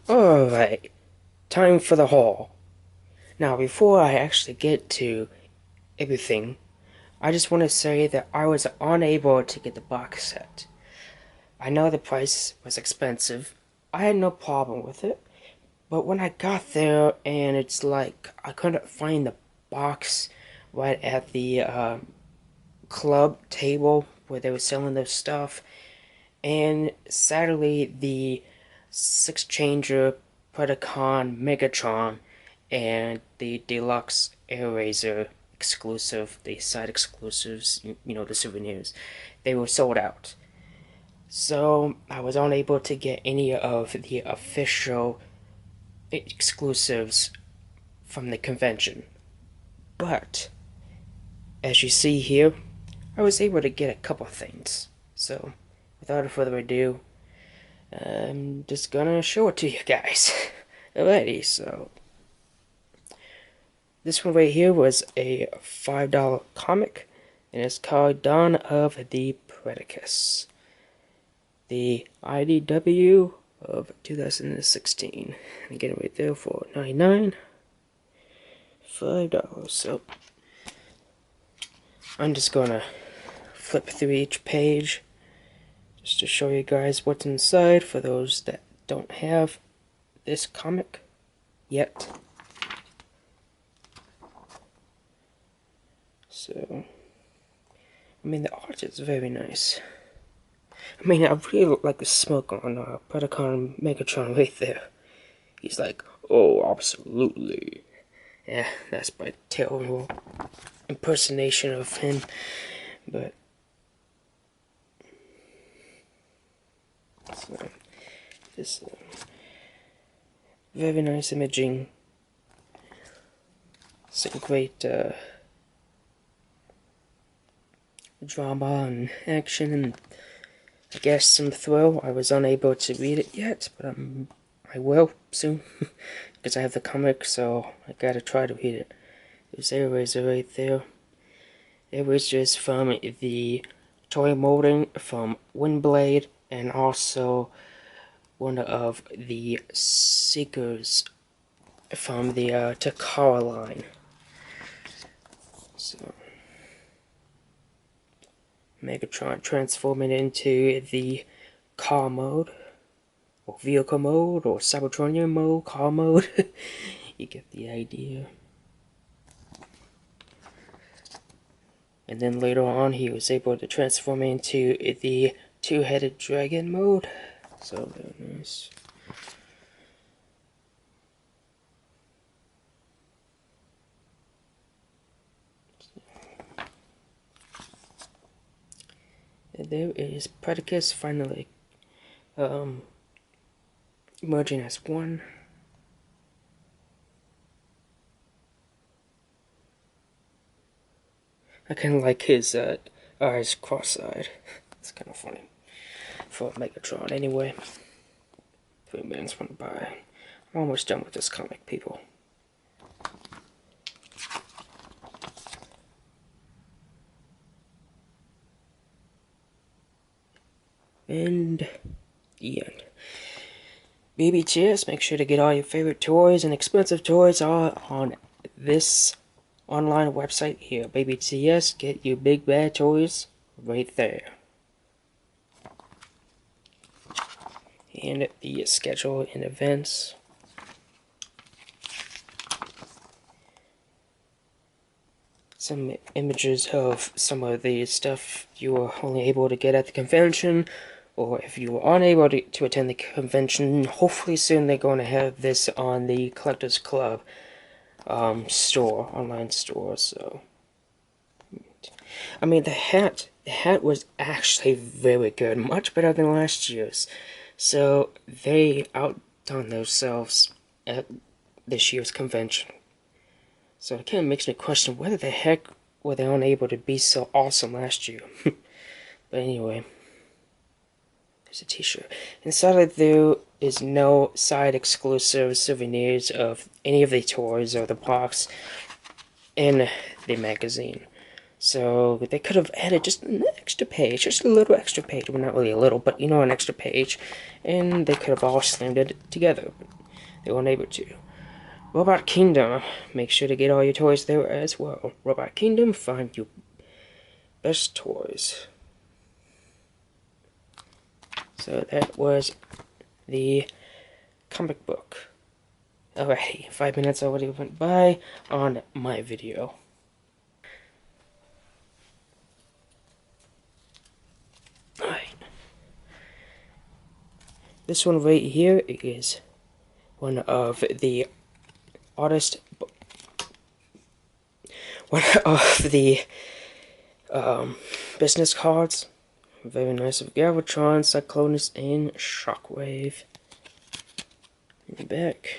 Alright, time for the haul. Now, before I actually get to everything, I just want to say that I was unable to get the box set. I know the price was expensive. I had no problem with it. But when I got there and it's like I couldn't find the box right at the club table where they were selling their stuff, and sadly the Six Changer, Predacon, Megatron, and the Deluxe Air exclusive, the side exclusives, the souvenirs, they were sold out. So I was unable to get any of the official exclusives from the convention. But as you see here, I was able to get a couple things. So without further ado, I'm just gonna show it to you guys. Alrighty, so this one right here was a $5 comic, and it's called Dawn of the Predicus, the IDW of 2016. And get it right there for $99, $5. So I'm just gonna flip through each page just to show you guys what's inside for those that don't have this comic yet. So, I mean, the art is very nice. I mean, I really look like the smoke on Predacon Megatron right there. He's like, oh, absolutely. Yeah, that's my terrible impersonation of him, but so, this very nice imaging. Some great drama and action, and I guess some thrill. I was unable to read it yet, but I will soon because I have the comic, so I gotta try to read it. There's Eraser right there. Erasers from the toy molding from Windblade, and also one of the Seekers from the Takara line. So Megatron transforming into the car mode, or vehicle mode, or Cybertronian mode, car mode. You get the idea. And then later on, he was able to transform into the two-headed dragon mode. So very nice. And there is Predicus finally merging as one. I kind of like his eyes cross-eyed. It's kind of funny for Megatron. Anyway, 3 minutes went by. I'm almost done with this comic, people. And the end. BBTS, make sure to get all your favorite toys and expensive toys all on this online website here. BBTS, get your big bad toys right there. And the schedule and events. Some images of some of the stuff you were only able to get at the convention, or if you were unable to attend the convention, hopefully soon they're going to have this on the Collectors Club store, online store. So, I mean, the hat was actually very good, much better than last year's. So they outdone themselves at this year's convention. So it kind of makes me question whether the heck were they unable to be so awesome last year. But anyway, there's a t-shirt. Inside of there is no side exclusive souvenirs of any of the toys or the box in the magazine. So they could have added just an extra page, just a little extra page. Well, not really a little, but you know, an extra page. And they could have all slammed it together. they were unable to. Robot Kingdom, make sure to get all your toys there as well. Robot Kingdom, find your best toys. So that was the comic book. Alrighty, 5 minutes already went by on my video. Alright. This one right here is one of the artist, one of the business cards. Very nice of Galvatron, Cyclonus, and Shockwave. In the back,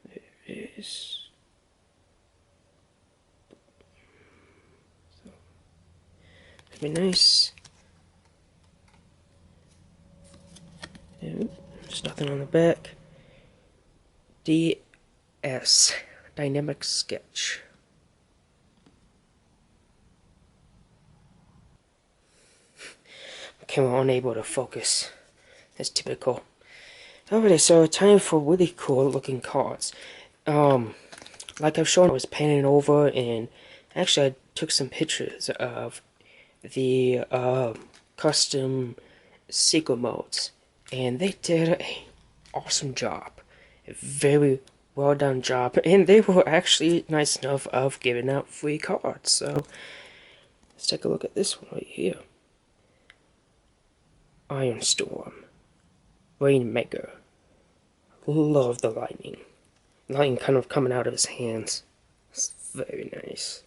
there it is. So, that'd be nice. There's nothing on the back. DS, Dynamic Sketch. Camera unable to focus. That's typical. Alright, so time for really cool looking cards. Like I've shown, I was painting over, and actually I took some pictures of the custom secret modes, and they did an awesome job. A very well done job, and they were actually nice enough of giving out free cards. So let's take a look at this one right here. Iron Storm, Rainmaker. Love the lightning. Lightning kind of coming out of his hands. It's very nice.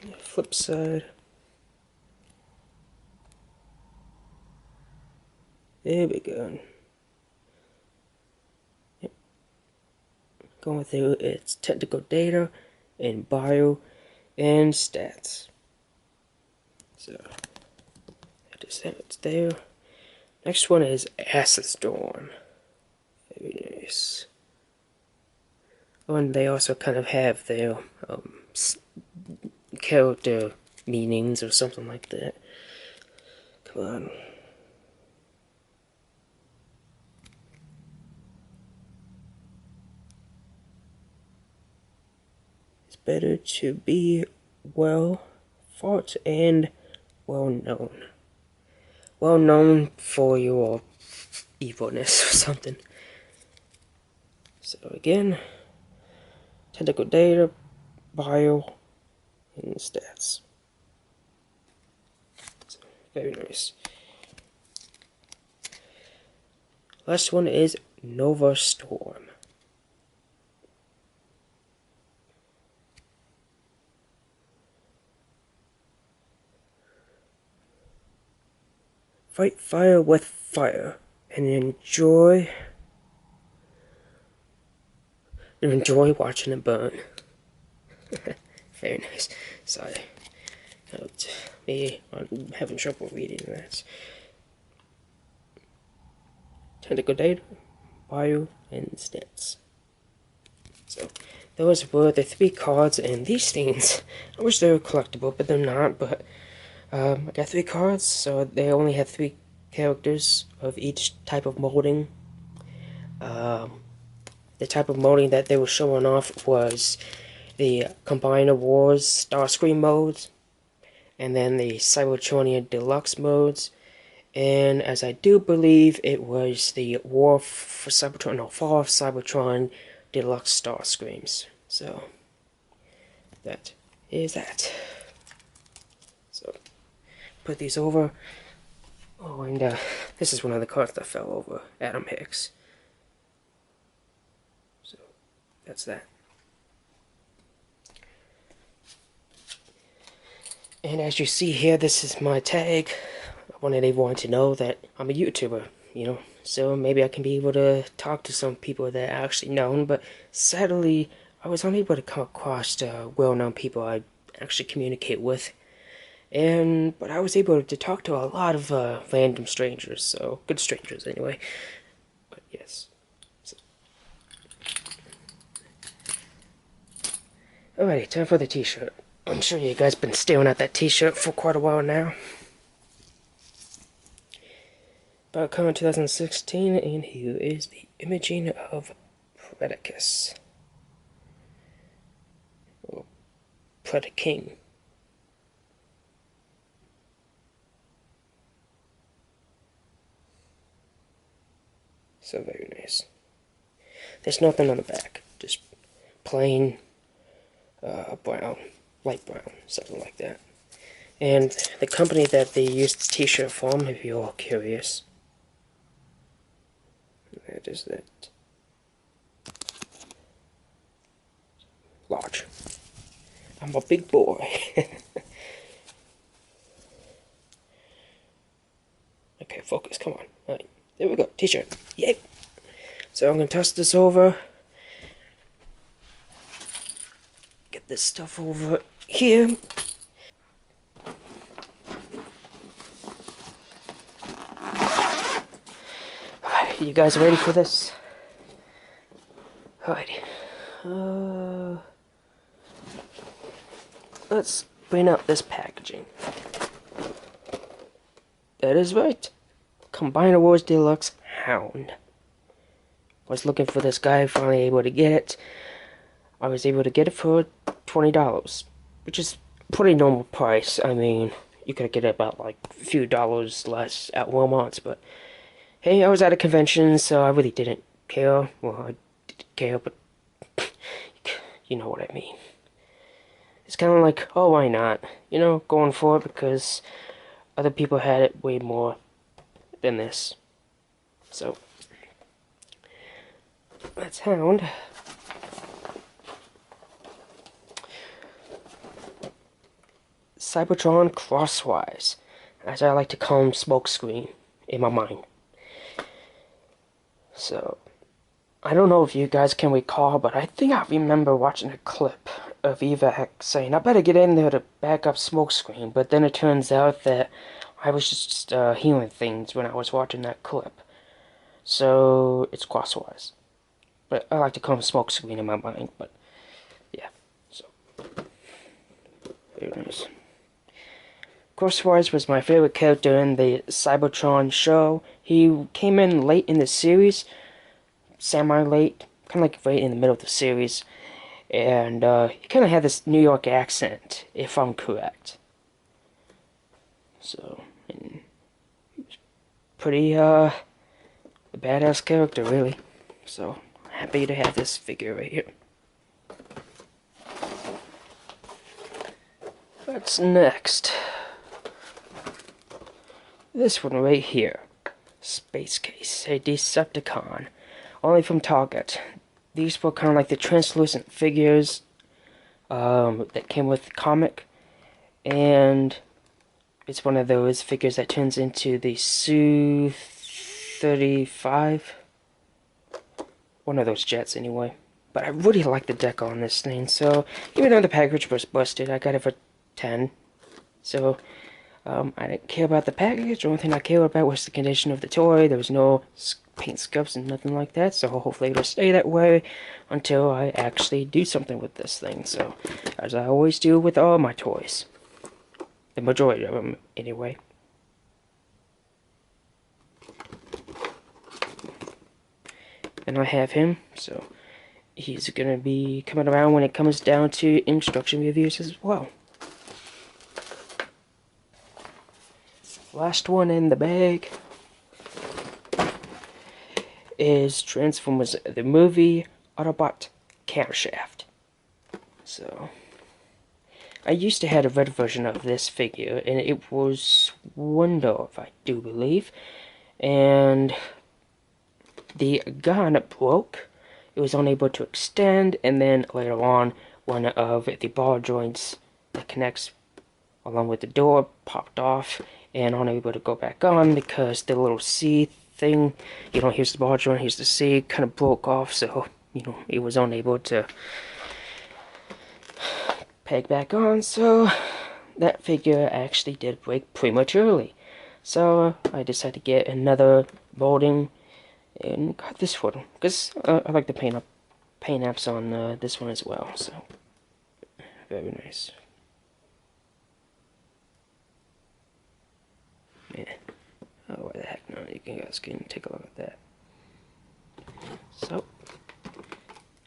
On the flip side. There we go. Going through its technical data and bio and stats. So that is that there. Next one is Acid Storm. Very nice. Oh, and they also kind of have their character meanings or something like that. Come on. Better to be well thought and well known. Well known for your evilness or something. So again, technical data, bio, and stats. So, very nice. Last one is Nova Storm. Fight fire with fire and enjoy watching it burn. Very nice. Sorry. I'm having trouble reading that. Technical data, bio, and stats. So those were the 3 cards, and these things, I wish they were collectible, but they're not. But I got 3 cards, so they only have 3 characters of each type of molding. The type of molding that they were showing off was the Combiner Wars Starscream modes, and then the Cybertronian Deluxe modes, and as I do believe it was the Fall of Cybertron Deluxe Starscreams. So that is that. So put these over. Oh, and this is one of the cards that fell over. Adam Hicks. So that's that. And as you see here, this is my tag. I wanted everyone to know that I'm a YouTuber, you know. So maybe I can be able to talk to some people that are actually known. But sadly, I was unable to come across well-known people I actually communicate with. But I was able to talk to a lot of random strangers, so good strangers anyway. But yes. So. Alrighty, time for the t-shirt. I'm sure you guys been staring at that t-shirt for quite a while now. But coming 2016, and here is the imaging of Predicus. Or Predaking. So very nice. There's nothing on the back, just plain brown, light brown, something like that. And the company that they used the t-shirt from, if you're all curious, that is that. Large. I'm a big boy. Okay, focus, come on. Alright, there we go, t-shirt. Yay! So I'm gonna toss this over. Get this stuff over here. Alright, you guys ready for this? Alrighty. Let's bring out this packaging. That is right. Combiner Wars Deluxe Hound. Was looking for this guy, finally able to get it. I was able to get it for $20, which is pretty normal price. I mean, you could get it about like a few dollars less at Walmart's, but hey, I was at a convention, so I really didn't care. Well, I didn't care, but you know what I mean. It's kind of like, oh, why not? You know, going for it because other people had it way more than this. So, that's Hound. Cybertron Crosswise, as I like to call him, Smokescreen in my mind. So, I don't know if you guys can recall, but I think I remember watching a clip of Evac saying, I better get in there to back up Smokescreen, but then it turns out that I was just hearing things when I was watching that clip. So, it's Crosswise. But I like to call him Smokescreen in my mind, but yeah, so, very nice. Crosswise was my favorite character in the Cybertron show. He came in late in the series, semi-late, kind of like right in the middle of the series, and he kind of had this New York accent, if I'm correct. So, and he was pretty, a badass character, really. So, happy to have this figure right here. What's next? This one right here. Space Case, a Decepticon. Only from Target. These were kind of like the translucent figures that came with the comic. And it's one of those figures that turns into the Su-35. One of those jets, anyway. But I really like the deck on this thing, so even though the package was busted, I got it for 10. So, I didn't care about the package. The only thing I cared about was the condition of the toy. There was no paint scuffs and nothing like that, so hopefully it'll stay that way until I actually do something with this thing. So, as I always do with all my toys. The majority of them, anyway. And I have him, so he's gonna be coming around when it comes down to instruction reviews as well. Last one in the bag is Transformers the movie Autobot Camshaft. So, I used to have a red version of this figure, and it was $1, I do believe. And the gun broke. It was unable to extend, and then later on, one of the ball joints that connects along with the door popped off, and unable to go back on because the little C thing, you know, here's the ball joint, here's the C, kind of broke off, so, you know, it was unable to peg back on, so that figure actually did break prematurely. So I decided to get another molding and got this one, because I like the paint apps on this one as well, so very nice. you guys can take a look at that. So,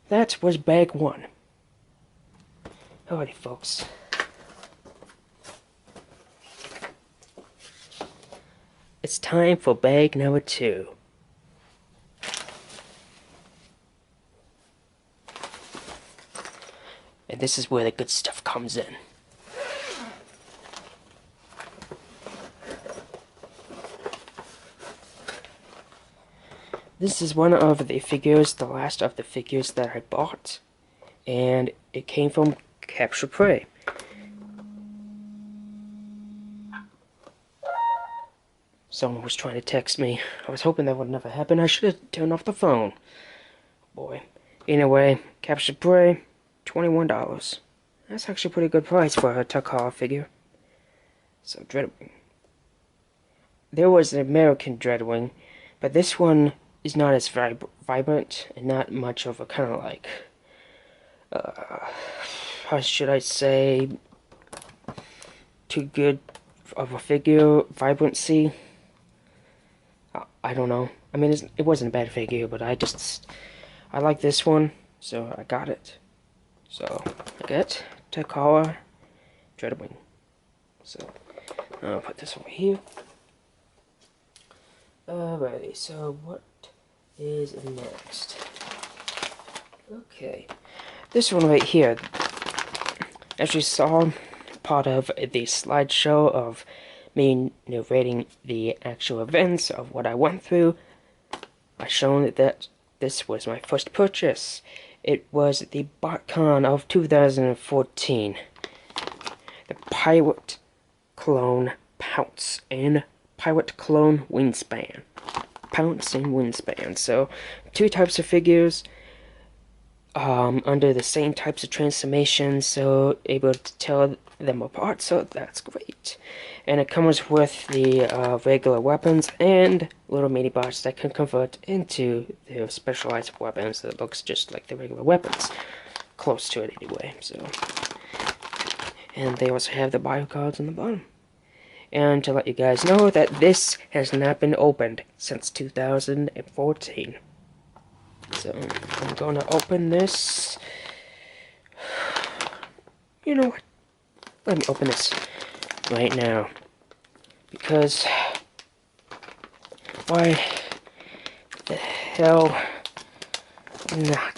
that was bag 1. Alrighty, folks. It's time for bag number 2. And this is where the good stuff comes in. This is one of the figures, the last of the figures that I bought. And it came from Capture Prey. Someone was trying to text me. I was hoping that would never happen. I should have turned off the phone. Boy. Anyway, Capture Prey, $21. That's actually a pretty good price for a Takara figure. So, Dreadwing. There was an American Dreadwing, but this one is not as vibrant and not much of a kind of like, how should I say, too good of a figure, vibrancy. I don't know. I mean, it wasn't a bad figure, but I like this one, so I got it. So, I got Takara Dreadwing. So, I'll put this over here. Alrighty, so what is next? Okay. This one right here. As you saw, part of the slideshow of me narrating the actual events of what I went through, I shown that this was my first purchase. It was the botcon of 2014. The Pirate Clone Pounce and Pirate Clone Wingspan. Pounce and Wingspan. So, 2 types of figures under the same types of transformations, so able to tell them apart, so that's great. And it comes with the regular weapons and little mini bots that can convert into their specialized weapons that looks just like the regular weapons. Close to it anyway, so. And they also have the bio cards on the bottom. And to let you guys know that this has not been opened since 2014. So, I'm going to open this. You know what? Let me open this right now. Because, why the hell not?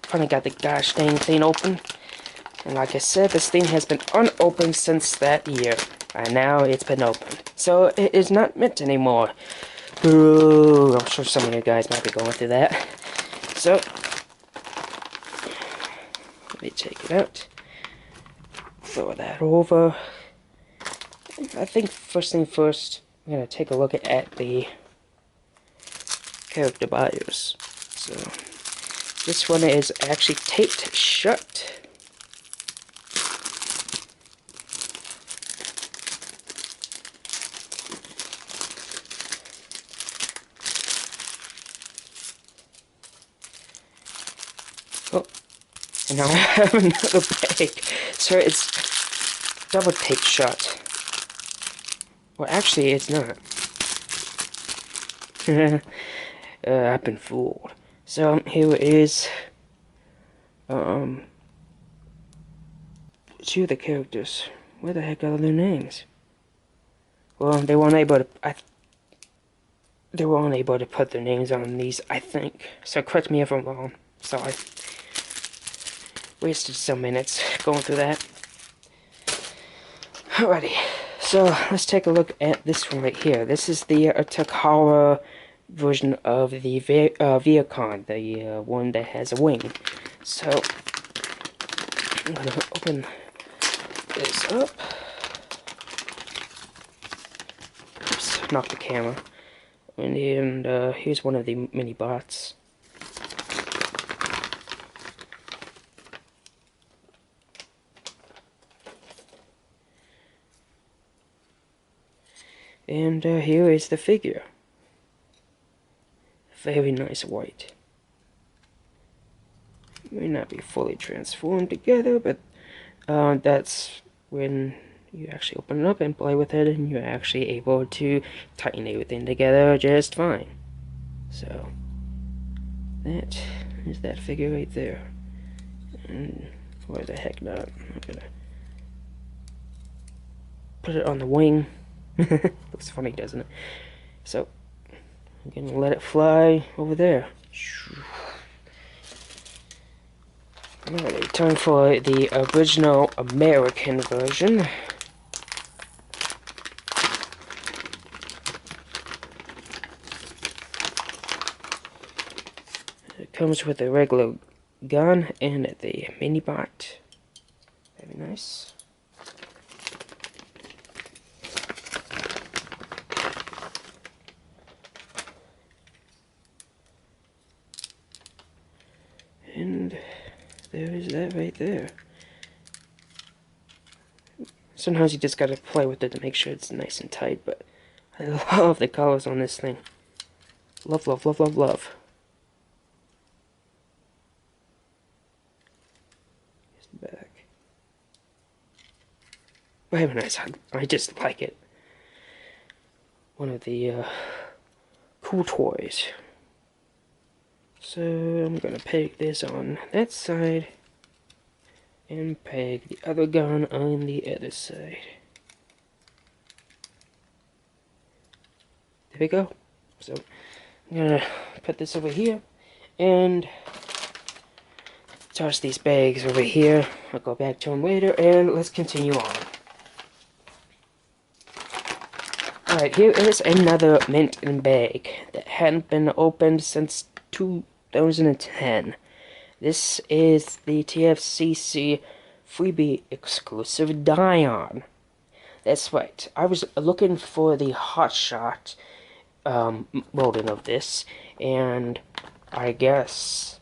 Finally got the gosh dang thing open. And like I said, this thing has been unopened since that year. And now it's been opened. So, it is not mint anymore. Ooh, I'm sure some of you guys might be going through that. So, let me take it out. Throw that over. I think first thing first, I'm going to take a look at the character bios. So, this one is actually taped shut. Oh, and now I have another bag. So it's double taped shut. Well, actually, it's not. I've been fooled. So here is 2 of the characters. Where the heck are their names? Well, they weren't able to. They were only able to put their names on these, I think. So correct me if I'm wrong. Sorry. Wasted some minutes going through that. Alrighty, so let's take a look at this one right here. This is the Takara version of the Viacon, the one that has a wing. So, I'm going to open this up. Oops, knocked the camera. And here's one of the mini bots. And here is the figure. Very nice white. May not be fully transformed together, but that's when you actually open it up and play with it, and you're actually able to tighten everything together just fine. So that is that figure right there. And why the heck not? I'm gonna put it on the wing. Looks funny, doesn't it? So I'm gonna let it fly over there. Alright, time for the original American version. It comes with a regular gun and the mini bot. Very nice. And there is that right there. Sometimes you just gotta play with it to make sure it's nice and tight, but I love the colors on this thing. Love, love, love, love, love. Here's the back. Very nice. I just like it. One of the cool toys. So I'm gonna peg this on that side and peg the other gun on the other side. There we go. So I'm gonna put this over here and toss these bags over here. I'll go back to them later, and let's continue on. Alright, here is another mint in bag that hadn't been opened since 2010. This is the TFCC freebie exclusive Dion. That's right. I was looking for the hotshot molding of this, and I guess...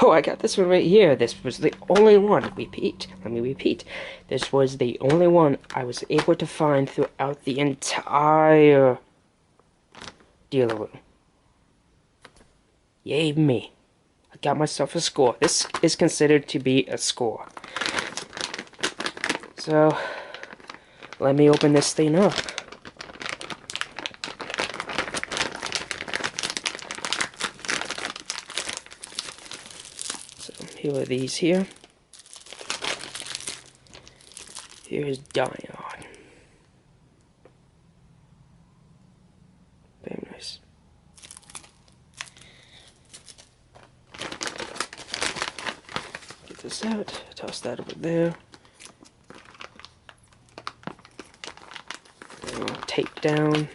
Oh, I got this one right here. This was the only one. Let me repeat. This was the only one I was able to find throughout the entire dealer room. Yay me. I got myself a score. This is considered to be a score. So, let me open this thing up. So, here are these here. Here's Dion. Very nice. Get this out, toss that over there. Tape down.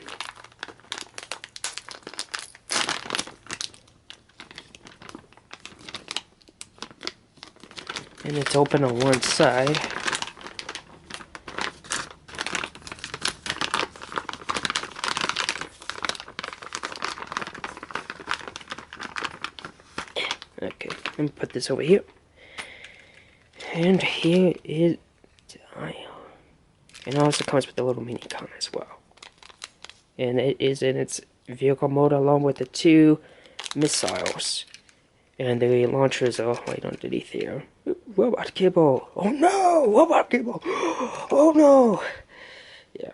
And it's open on one side. Okay, let me put this over here. And here is Dion. And it also comes with a little mini con as well. And it is in its vehicle mode along with the two missiles. And the launchers are right underneath here. Robot kibble! Oh no! Robot kibble! Oh no! Yeah.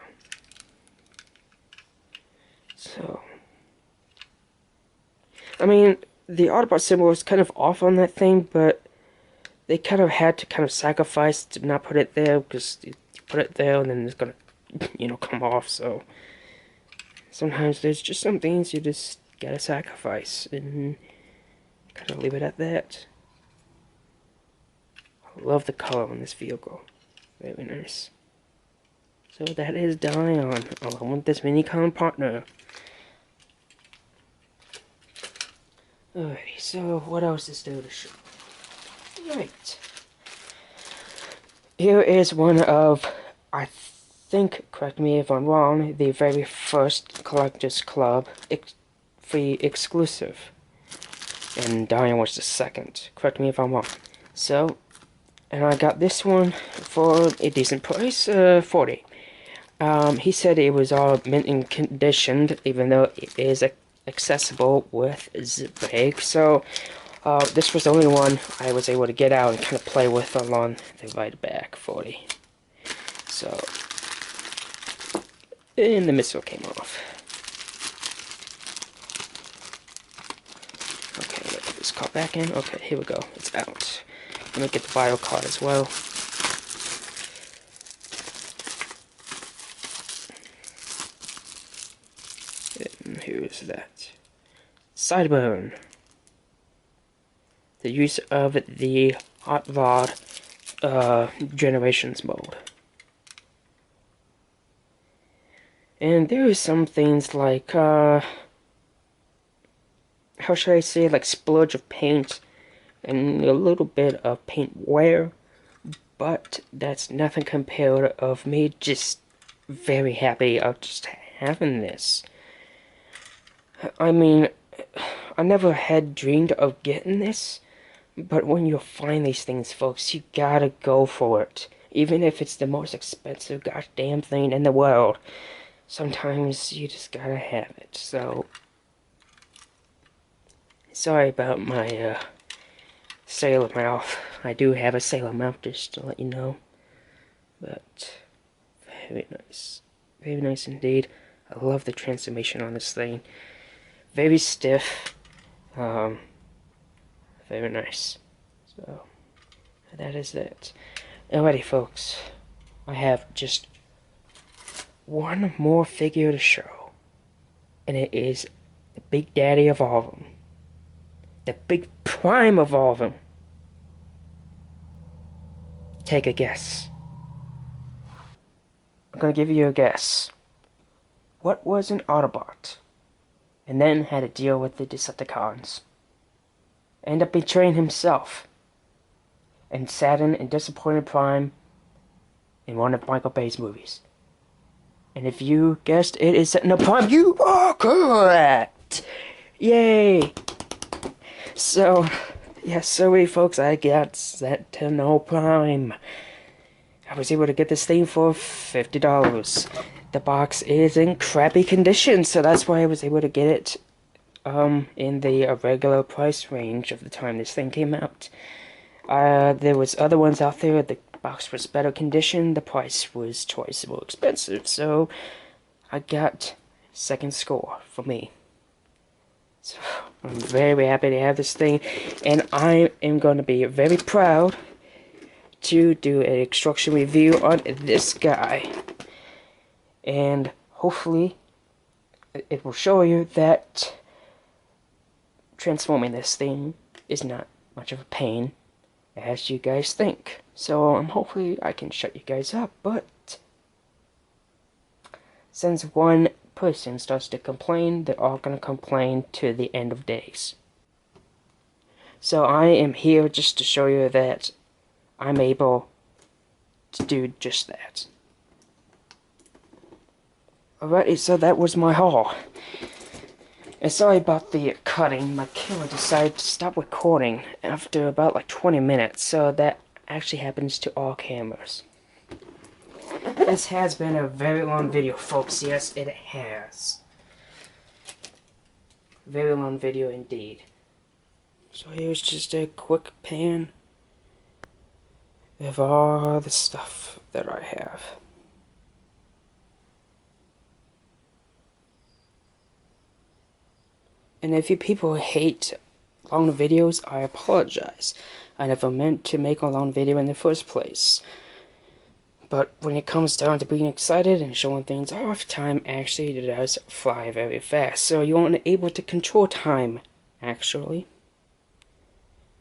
So, I mean, the Autobot symbol is kind of off on that thing, but they kind of had to kind of sacrifice to not put it there, because you put it there and then it's gonna, come off. So sometimes there's just some things you just gotta sacrifice and kind of leave it at that. I love the color on this vehicle. Very nice. So that is Dion, along with this mini-con partner. Alrighty, so what else is there to show? Right. Here is one of, I think, correct me if I'm wrong, the very first Collectors Club free exclusive. And Dion was the second. Correct me if I'm wrong. So, and I got this one for a decent price, $40. He said it was all mint and conditioned, even though it is accessible with zip bag. So, this was the only one I was able to get out and kind of play with along the right back, $40. So, and the missile came off. Okay, let me put this card back in. Okay, here we go. It's out. Let me get the bio card as well. And here's that. Sideburn. The use of the hot rod generations mode. And there are some things like, how should I say, like splurge of paint and a little bit of paint wear, but that's nothing compared of me just very happy of just having this. I mean, I never had dreamed of getting this, but when you find these things, folks, you gotta go for it. Even if it's the most expensive goddamn thing in the world, sometimes you just gotta have it. So, sorry about my sailor mouth. I do have a sailor mouth, just to let you know. But, very nice. Very nice indeed. I love the transformation on this thing. Very stiff. Very nice. So, that is it. Alrighty, folks. I have just one more figure to show. And it is the big daddy of all of them. The big prime of all of them. Take a guess. I'm gonna give you a guess. What was an Autobot? And then had to deal with the Decepticons. End up betraying himself. And saddened and disappointed Prime in one of Michael Bay's movies. And if you guessed it is set in a Prime, you are correct! Yay! So, yeah, sorry folks, I got set to no Prime. I was able to get this thing for $50. The box is in crappy condition, so that's why I was able to get it in the regular price range of the time this thing came out. There was other ones out there, the box was better condition, the price was twice more expensive, so I got second score for me. So I'm very happy to have this thing, and I am going to be very proud to do an instruction review on this guy. And hopefully it will show you that transforming this thing is not much of a pain as you guys think. So hopefully I can shut you guys up, but since one person starts to complain, they're all going to complain to the end of days. So I am here just to show you that I'm able to do just that. Alrighty, so that was my haul. And sorry about the cutting, my camera decided to stop recording after about like 20 minutes, so that actually happens to all cameras. This has been a very long video, folks, yes it has. Very long video indeed. So here's just a quick pan of all the stuff that I have. And if you people hate long videos, I apologize. I never meant to make a long video in the first place. But when it comes down to being excited and showing things off, time actually does fly very fast. So you aren't able to control time, actually.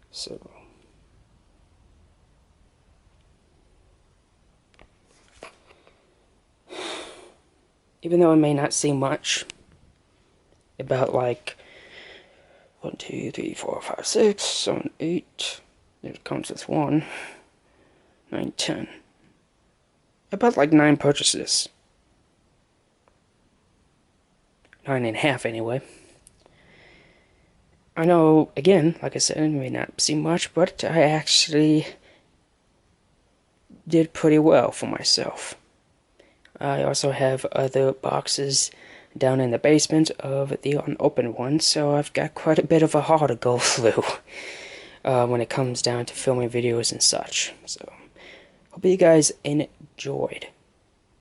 So even though it may not seem much, about like 1, 2, 3, 4, 5, 6, 7, 8. There comes this 1, 9, 10. About like 9 purchases. 9.5 anyway. I know, again, like I said, it may not seem much, but I actually did pretty well for myself. I also have other boxes down in the basement of the unopened ones, so I've got quite a bit of a haul to go through when it comes down to filming videos and such. So, hope you guys enjoyed.